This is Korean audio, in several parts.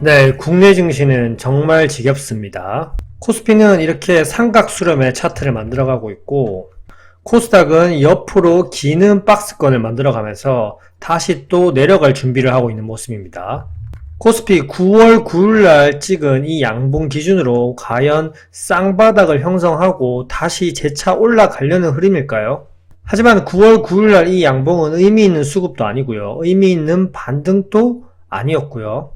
네, 국내 증시는 정말 지겹습니다. 코스피는 이렇게 삼각수렴의 차트를 만들어가고 있고, 코스닥은 옆으로 기는 박스권을 만들어가면서 다시 또 내려갈 준비를 하고 있는 모습입니다. 코스피 9월 9일날 찍은 이 양봉 기준으로 과연 쌍바닥을 형성하고 다시 재차 올라가려는 흐름일까요? 하지만 9월 9일날 이 양봉은 의미 있는 수급도 아니고요. 의미 있는 반등도 아니었고요.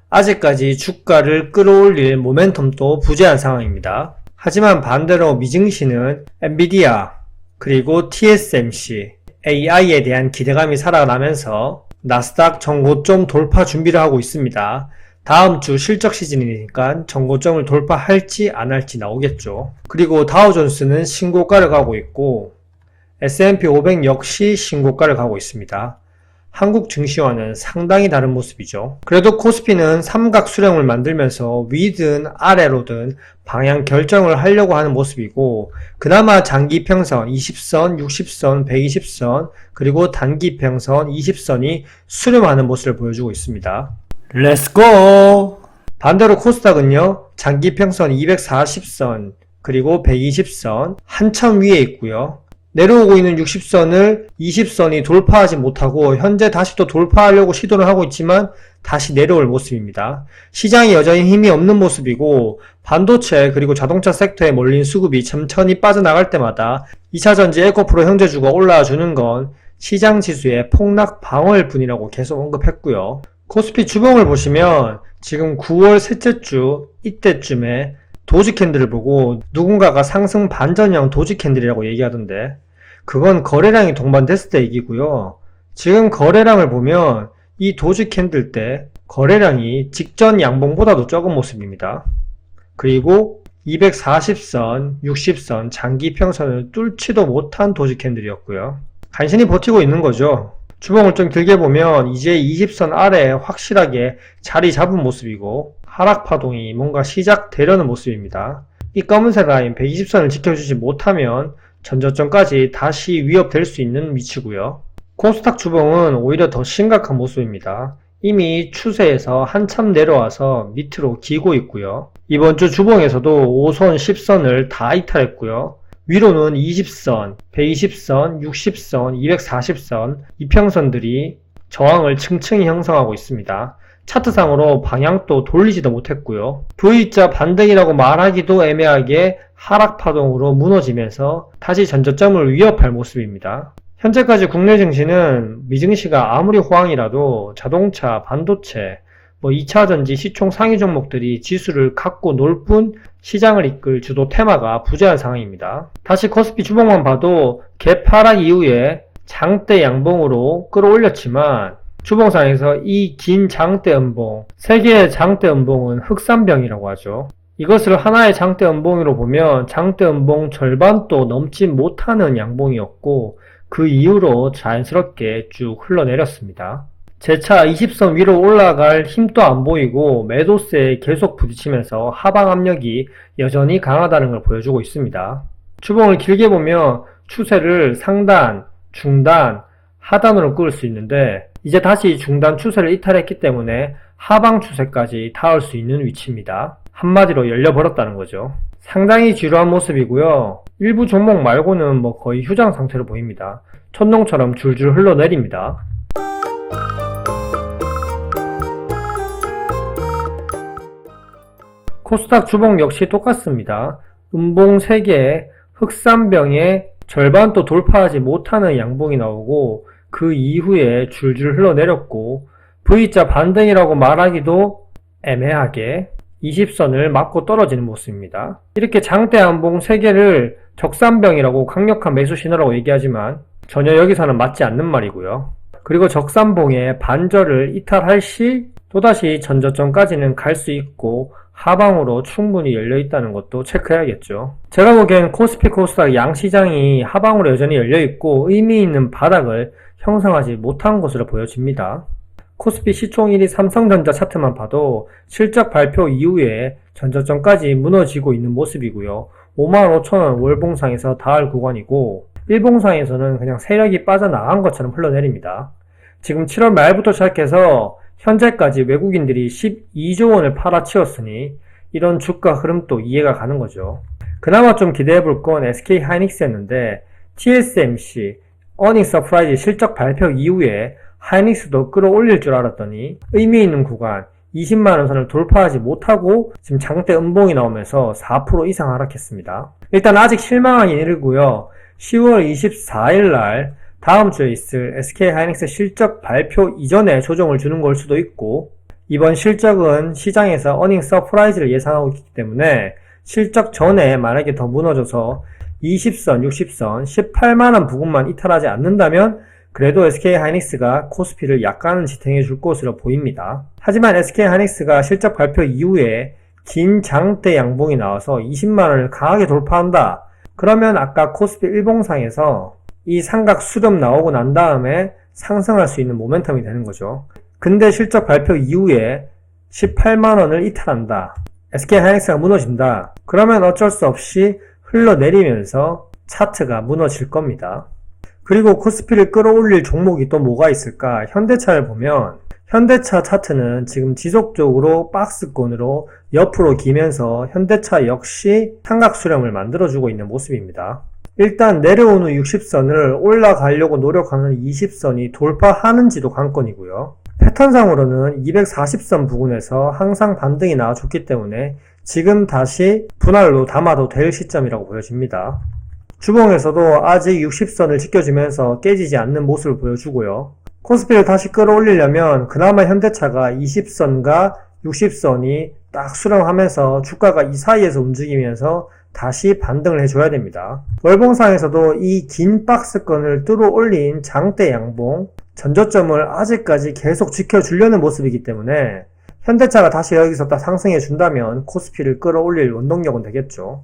아직까지 주가를 끌어올릴 모멘텀도 부재한 상황입니다. 하지만 반대로 미증시는 엔비디아 그리고 TSMC, AI에 대한 기대감이 살아나면서 나스닥 전고점 돌파 준비를 하고 있습니다. 다음 주 실적 시즌이니까 전고점을 돌파할지 안 할지 나오겠죠. 그리고 다우존스는 신고가를 가고 있고 S&P 500 역시 신고가를 가고 있습니다. 한국 증시와는 상당히 다른 모습이죠. 그래도 코스피는 삼각 수렴을 만들면서 위든 아래로든 방향 결정을 하려고 하는 모습이고, 그나마 장기 평선 20선, 60선, 120선, 그리고 단기 평선 20선이 수렴하는 모습을 보여주고 있습니다. 렛츠고! 반대로 코스닥은요, 장기 평선 240선, 그리고 120선 한참 위에 있고요. 내려오고 있는 60선을 20선이 돌파하지 못하고 현재 다시 또 돌파하려고 시도를 하고 있지만 다시 내려올 모습입니다. 시장이 여전히 힘이 없는 모습이고 반도체 그리고 자동차 섹터에 몰린 수급이 천천히 빠져나갈 때마다 2차전지 에코프로 현재주가 올라와 주는 건 시장 지수의 폭락 방어일 뿐이라고 계속 언급했고요. 코스피 주봉을 보시면 지금 9월 셋째 주 이때쯤에 도지 캔들을 보고 누군가가 상승 반전형 도지 캔들이라고 얘기하던데, 그건 거래량이 동반됐을 때 얘기고요. 지금 거래량을 보면 이 도지 캔들 때 거래량이 직전 양봉보다도 적은 모습입니다. 그리고 240선, 60선 장기 평선을 뚫지도 못한 도지 캔들이었고요. 간신히 버티고 있는 거죠. 주봉을 좀 길게 보면 이제 20선 아래에 확실하게 자리 잡은 모습이고 하락 파동이 뭔가 시작되려는 모습입니다. 이 검은색 라인 120선을 지켜주지 못하면 전저점까지 다시 위협될 수 있는 위치고요. 코스닥 주봉은 오히려 더 심각한 모습입니다. 이미 추세에서 한참 내려와서 밑으로 기고 있고요. 이번 주 주봉에서도 5선, 10선을 다 이탈했고요. 위로는 20선, 120선, 60선, 240선, 이평선들이 저항을 층층이 형성하고 있습니다. 차트상으로 방향도 돌리지도 못했고요. V자 반등이라고 말하기도 애매하게 하락 파동으로 무너지면서 다시 전저점을 위협할 모습입니다. 현재까지 국내 증시는 미증시가 아무리 호황이라도 자동차, 반도체, 2차전지 시총 상위 종목들이 지수를 갖고 놀 뿐 시장을 이끌 주도 테마가 부재한 상황입니다. 다시 코스피 주봉만 봐도 갭 하락 이후에 장대 양봉으로 끌어올렸지만 주봉상에서 이 긴 장대 음봉, 세 개의 장대 음봉은 흑산병이라고 하죠. 이것을 하나의 장대 음봉으로 보면 장대 음봉 절반도 넘지 못하는 양봉이었고 그 이후로 자연스럽게 쭉 흘러내렸습니다. 재차 20선 위로 올라갈 힘도 안 보이고 매도세에 계속 부딪히면서 하방 압력이 여전히 강하다는 걸 보여주고 있습니다. 주봉을 길게 보면 추세를 상단, 중단, 하단으로 끌 수 있는데 이제 다시 중단 추세를 이탈했기 때문에 하방 추세까지 닿을 수 있는 위치입니다. 한마디로 열려버렸다는 거죠. 상당히 지루한 모습이고요. 일부 종목 말고는 거의 휴장 상태로 보입니다. 천둥처럼 줄줄 흘러내립니다. 코스닥 주봉 역시 똑같습니다. 음봉 3개에 흑산병에 절반도 돌파하지 못하는 양봉이 나오고 그 이후에 줄줄 흘러내렸고 V자 반등이라고 말하기도 애매하게 20선을 맞고 떨어지는 모습입니다. 이렇게 장대 양봉 3개를 적산병이라고 강력한 매수 신호라고 얘기하지만 전혀 여기서는 맞지 않는 말이고요. 그리고 적산봉의 반절을 이탈할 시 또다시 전저점까지는 갈 수 있고 하방으로 충분히 열려있다는 것도 체크해야겠죠. 제가 보기엔 코스피 코스닥 양시장이 하방으로 여전히 열려있고 의미 있는 바닥을 형성하지 못한 것으로 보여집니다. 코스피 시총 1위 삼성전자 차트만 봐도 실적 발표 이후에 전저점까지 무너지고 있는 모습이고요. 55,000원 월봉상에서 닿을 구간이고 일봉상에서는 그냥 세력이 빠져나간 것처럼 흘러내립니다. 지금 7월 말부터 시작해서 현재까지 외국인들이 12조 원을 팔아치웠으니 이런 주가 흐름도 이해가 가는 거죠. 그나마 좀 기대해볼 건 SK 하이닉스였는데 TSMC 어닝 서프라이즈 실적 발표 이후에 하이닉스도 끌어올릴 줄 알았더니 의미 있는 구간 20만원 선을 돌파하지 못하고 지금 장대 음봉이 나오면서 4% 이상 하락했습니다. 일단 아직 실망하기 이르고요. 10월 24일 날 다음 주에 있을 SK 하이닉스 실적 발표 이전에 조정을 주는 걸 수도 있고, 이번 실적은 시장에서 어닝 서프라이즈를 예상하고 있기 때문에 실적 전에 만약에 더 무너져서 20선, 60선, 18만원 부근만 이탈하지 않는다면 그래도 SK 하이닉스가 코스피를 약간은 지탱해 줄 것으로 보입니다. 하지만 SK 하이닉스가 실적 발표 이후에 긴 장대 양봉이 나와서 20만원을 강하게 돌파한다. 그러면 아까 코스피 일봉상에서 이 삼각 수렴 나오고 난 다음에 상승할 수 있는 모멘텀이 되는 거죠. 근데 실적 발표 이후에 18만원을 이탈한다. SK 하이닉스가 무너진다. 그러면 어쩔 수 없이 흘러내리면서 차트가 무너질 겁니다. 그리고 코스피를 끌어올릴 종목이 또 뭐가 있을까? 현대차를 보면 현대차 차트는 지금 지속적으로 박스권으로 옆으로 기면서 현대차 역시 삼각 수렴을 만들어주고 있는 모습입니다. 일단 내려온 후 60선을 올라가려고 노력하는 20선이 돌파하는지도 관건이고요. 패턴상으로는 240선 부근에서 항상 반등이 나와줬기 때문에 지금 다시 분할로 담아도 될 시점이라고 보여집니다. 주봉에서도 아직 60선을 지켜주면서 깨지지 않는 모습을 보여주고요. 코스피를 다시 끌어올리려면 그나마 현대차가 20선과 60선이 딱 수렴하면서 주가가 이 사이에서 움직이면서 다시 반등을 해줘야 됩니다. 월봉상에서도 이 긴 박스권을 뚫어 올린 장대 양봉, 전저점을 아직까지 계속 지켜주려는 모습이기 때문에 현대차가 다시 여기서 딱 상승해 준다면 코스피를 끌어올릴 원동력은 되겠죠.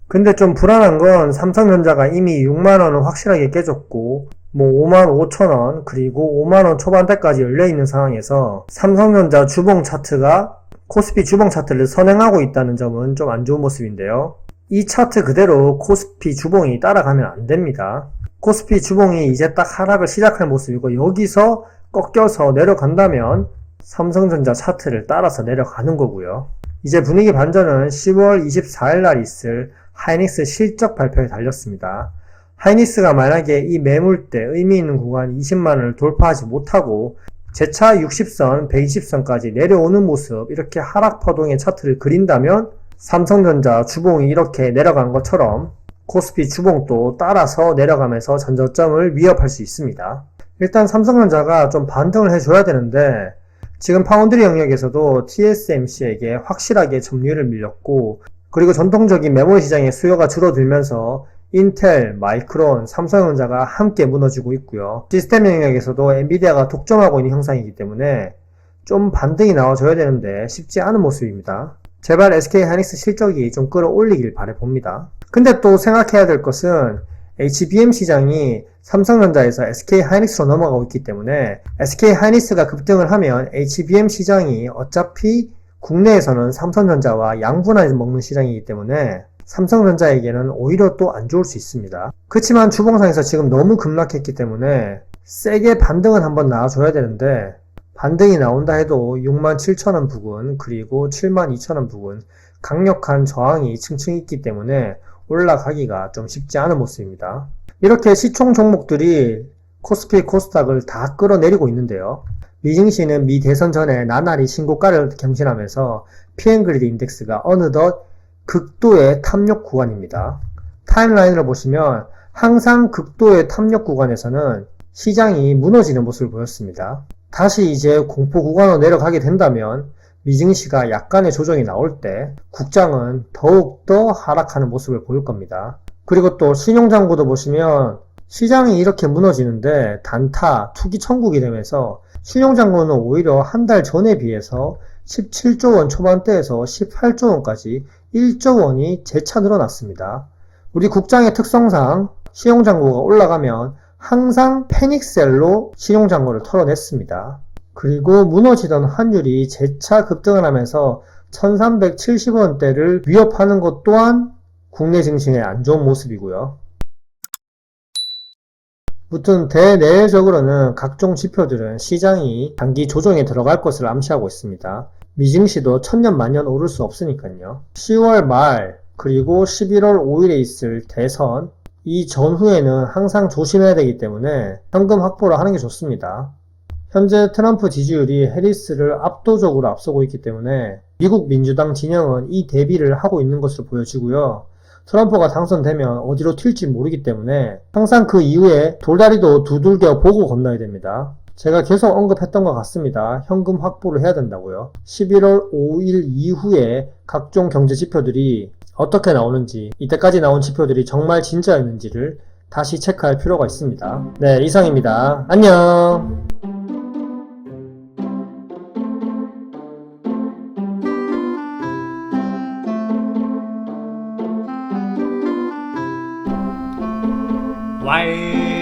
근데 좀 불안한 건 삼성전자가 이미 6만원은 확실하게 깨졌고 5만 5천원 그리고 5만원 초반대까지 열려있는 상황에서 삼성전자 주봉 차트가 코스피 주봉 차트를 선행하고 있다는 점은 좀 안 좋은 모습인데요. 이 차트 그대로 코스피 주봉이 따라가면 안 됩니다. 코스피 주봉이 이제 딱 하락을 시작할 모습이고 여기서 꺾여서 내려간다면 삼성전자 차트를 따라서 내려가는 거고요. 이제 분위기 반전은 10월 24일 날 있을 하이닉스 실적 발표에 달렸습니다. 하이닉스가 만약에 이 매물대 의미 있는 구간 20만원을 돌파하지 못하고 재차 60선, 120선까지 내려오는 모습, 이렇게 하락 파동의 차트를 그린다면 삼성전자 주봉이 이렇게 내려간 것처럼 코스피 주봉도 따라서 내려가면서 전저점을 위협할 수 있습니다. 일단 삼성전자가 좀 반등을 해줘야 되는데 지금 파운드리 영역에서도 TSMC에게 확실하게 점유율을 밀렸고, 그리고 전통적인 메모리 시장의 수요가 줄어들면서 인텔, 마이크론, 삼성전자가 함께 무너지고 있고요. 시스템 영역에서도 엔비디아가 독점하고 있는 형상이기 때문에 좀 반등이 나와줘야 되는데 쉽지 않은 모습입니다. 제발 SK 하이닉스 실적이 좀 끌어올리길 바라봅니다. 근데 또 생각해야 될 것은 HBM 시장이 삼성전자에서 SK 하이닉스로 넘어가고 있기 때문에 SK 하이닉스가 급등을 하면 HBM 시장이 어차피 국내에서는 삼성전자와 양분해서 먹는 시장이기 때문에 삼성전자에게는 오히려 또 안 좋을 수 있습니다. 그렇지만 주봉상에서 지금 너무 급락했기 때문에 세게 반등은 한번 나와줘야 되는데 반등이 나온다 해도 67,000원 부근 그리고 72,000원 부근 강력한 저항이 층층 있기 때문에 올라가기가 좀 쉽지 않은 모습입니다. 이렇게 시총 종목들이 코스피, 코스닥을 다 끌어내리고 있는데요. 미증시는 미 대선 전에 나날이 신고가를 경신하면서 PM-그리드 인덱스가 어느덧 극도의 탐욕 구간입니다. 타임라인을 보시면 항상 극도의 탐욕 구간에서는 시장이 무너지는 모습을 보였습니다. 다시 이제 공포 구간으로 내려가게 된다면 미증시가 약간의 조정이 나올 때 국장은 더욱더 하락하는 모습을 보일 겁니다. 그리고 또 신용장고도 보시면 시장이 이렇게 무너지는데 단타, 투기 천국이 되면서 신용장고는 오히려 한 달 전에 비해서 17조 원 초반대에서 18조 원까지 1조 원이 재차 늘어났습니다. 우리 국장의 특성상 신용장고가 올라가면 항상 패닉셀로 신용장고를 털어냈습니다. 그리고 무너지던 환율이 재차 급등을 하면서 1370원대를 위협하는 것 또한 국내 증시의 안 좋은 모습이고요. 무튼 대내외적으로는 각종 지표들은 시장이 단기 조정에 들어갈 것을 암시하고 있습니다. 미증시도 천년만년 오를 수 없으니까요. 10월 말 그리고 11월 5일에 있을 대선 이 전후에는 항상 조심해야 되기 때문에 현금 확보를 하는 게 좋습니다. 현재 트럼프 지지율이 해리스를 압도적으로 앞서고 있기 때문에 미국 민주당 진영은 이 대비를 하고 있는 것으로 보여지고요. 트럼프가 당선되면 어디로 튈지 모르기 때문에 항상 그 이후에 돌다리도 두들겨 보고 건너야 됩니다. 제가 계속 언급했던 것 같습니다. 현금 확보를 해야 된다고요. 11월 5일 이후에 각종 경제 지표들이 어떻게 나오는지, 이때까지 나온 지표들이 정말 진짜였는지를 다시 체크할 필요가 있습니다. 네, 이상입니다. 안녕! 와이